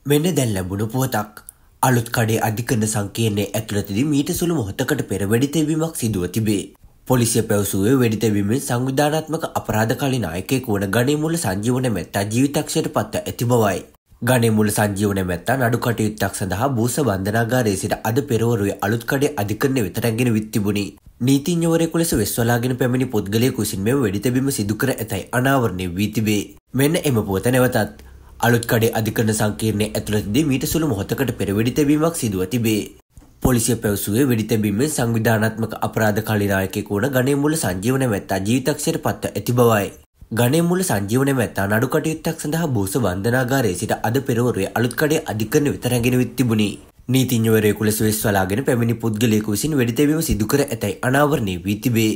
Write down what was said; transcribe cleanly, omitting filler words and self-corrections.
මෙන්න දැන් ලැබුණු පුවතක්. අලුත් කඩේ අධිකරණ සංකීර්ණයේ ඇතුළතදී මීට සුළු මොහොතකට පෙර වෙඩි තැබීමක් සිදුව තිබේ. පොලිසිය පැවසුවේ වෙඩි තැබීමෙන් සංවිධානාත්මක අපරාධකාරී නායකයෙකු වන ගණේමුල්ල සංජීව නැමැත්තා ජීවිතක්ෂයට පත්ව ඇති බවයි. ගණේමුල්ල සංජීව නැමැත්තා නඩු කටයුත්තක් සඳහා බූස බන්ධනාගාරයේ සිට අද පෙරවරුවේ අලුත් කඩේ අධිකරණය වෙත රැගෙන විත් තිබුණි. නීතිඥවරයෙකු ලෙස වෙස්වලාගෙන පැමිණි පුද්ගලයෙකු විසින් මෙම වෙඩි තැබීම සිදු කර ඇතැයි අනාවරණය වී තිබේ. මෙන්න එම පුවත නැවතත්. අලුත් කඩේ අධිකරණ සංකීර්ණයේ ඇතුළතදී මීට සුළු මොහොතකට පෙර වෙඩි තැබීමක් සිදුව තිබේ. පොලිසිය පැවසුවේ වෙඩි තැබීමෙන් සංවිධානාත්මක අපරාධකාරී නායකයෙකු වන ගණේමුල්ල සංජීව නැමැත්තා ජීවිතක්ෂයට පත්ව ඇති බවයි. ගණේමුල්ල සංජීව නැමැත්තා නඩු කටයුත්තක් සඳහා බූස බන්ධනාගාරයේ සිට අද පෙරවරුවේ අලුත් කඩේ අධිකරණය වෙත රැගෙන විත් තිබුණි. නීතිඥවරයෙකු ලෙස වෙස්වලාගෙන පැමිණි පුද්ගලයෙකු විසින් වෙඩි තැබීම සිදු කර ඇතැයි අනාවරණය වී තිබේ.